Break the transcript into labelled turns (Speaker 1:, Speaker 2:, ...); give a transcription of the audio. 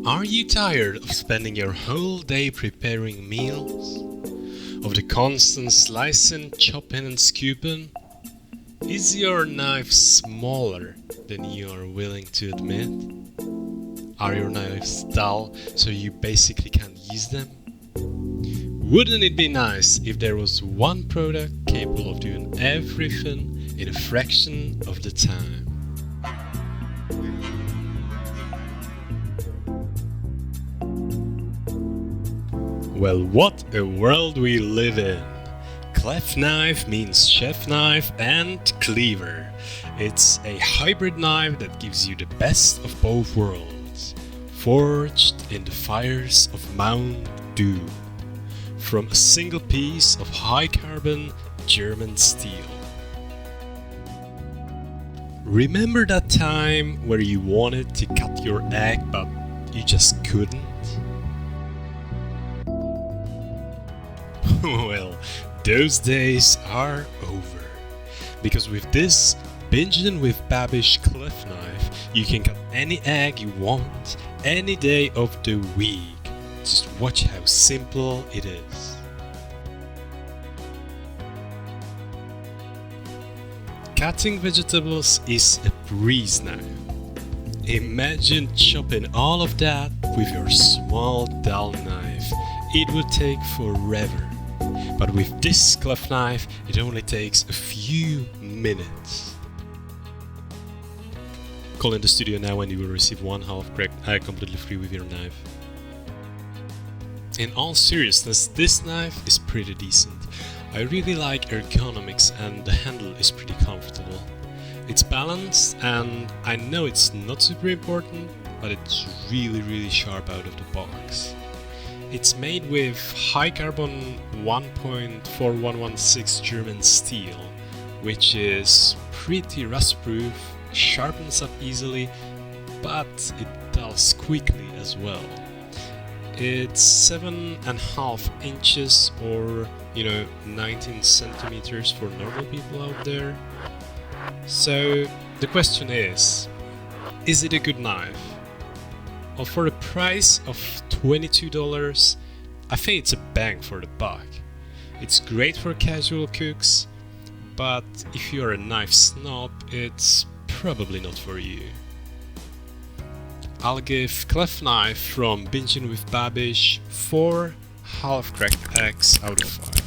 Speaker 1: Are you tired of spending your whole day preparing meals? Of the constant slicing, chopping and scooping? Is your knife smaller than you are willing to admit? Are your knives dull so you basically can't use them? Wouldn't it be nice if there was one product capable of doing everything in a fraction of the time? Well, what a world we live in! Clef knife means chef knife and cleaver. It's a hybrid knife that gives you the best of both worlds, forged in the fires of Mount Doom, from a single piece of high-carbon German steel. Remember that time where you wanted to cut your egg but you just couldn't? Well, those days are over. Because with this Binging with Babish CLEF Knife, you can cut any egg you want, any day of the week. Just watch how simple it is. Cutting vegetables is a breeze now. Imagine chopping all of that with your small dull knife. It would take forever. But with this clef knife, it only takes a few minutes. Call in the studio now and you will receive one half cracked egg completely free with your knife. In all seriousness, this knife is pretty decent. I really like ergonomics and the handle is pretty comfortable. It's balanced and I know it's not super important, but it's really sharp out of the box. It's made with high carbon 1.4116 German steel, which is pretty rust proof, sharpens up easily, but it dulls quickly as well. It's 7.5 inches or 19 centimeters for normal people out there. So the question is it a good knife? Well, for the price of $22, I think it's a bang for the buck. It's great for casual cooks, but if you're a knife snob, it's probably not for you. I'll give Clef Knife from Binging with Babish 4 half-cracked eggs out of 5.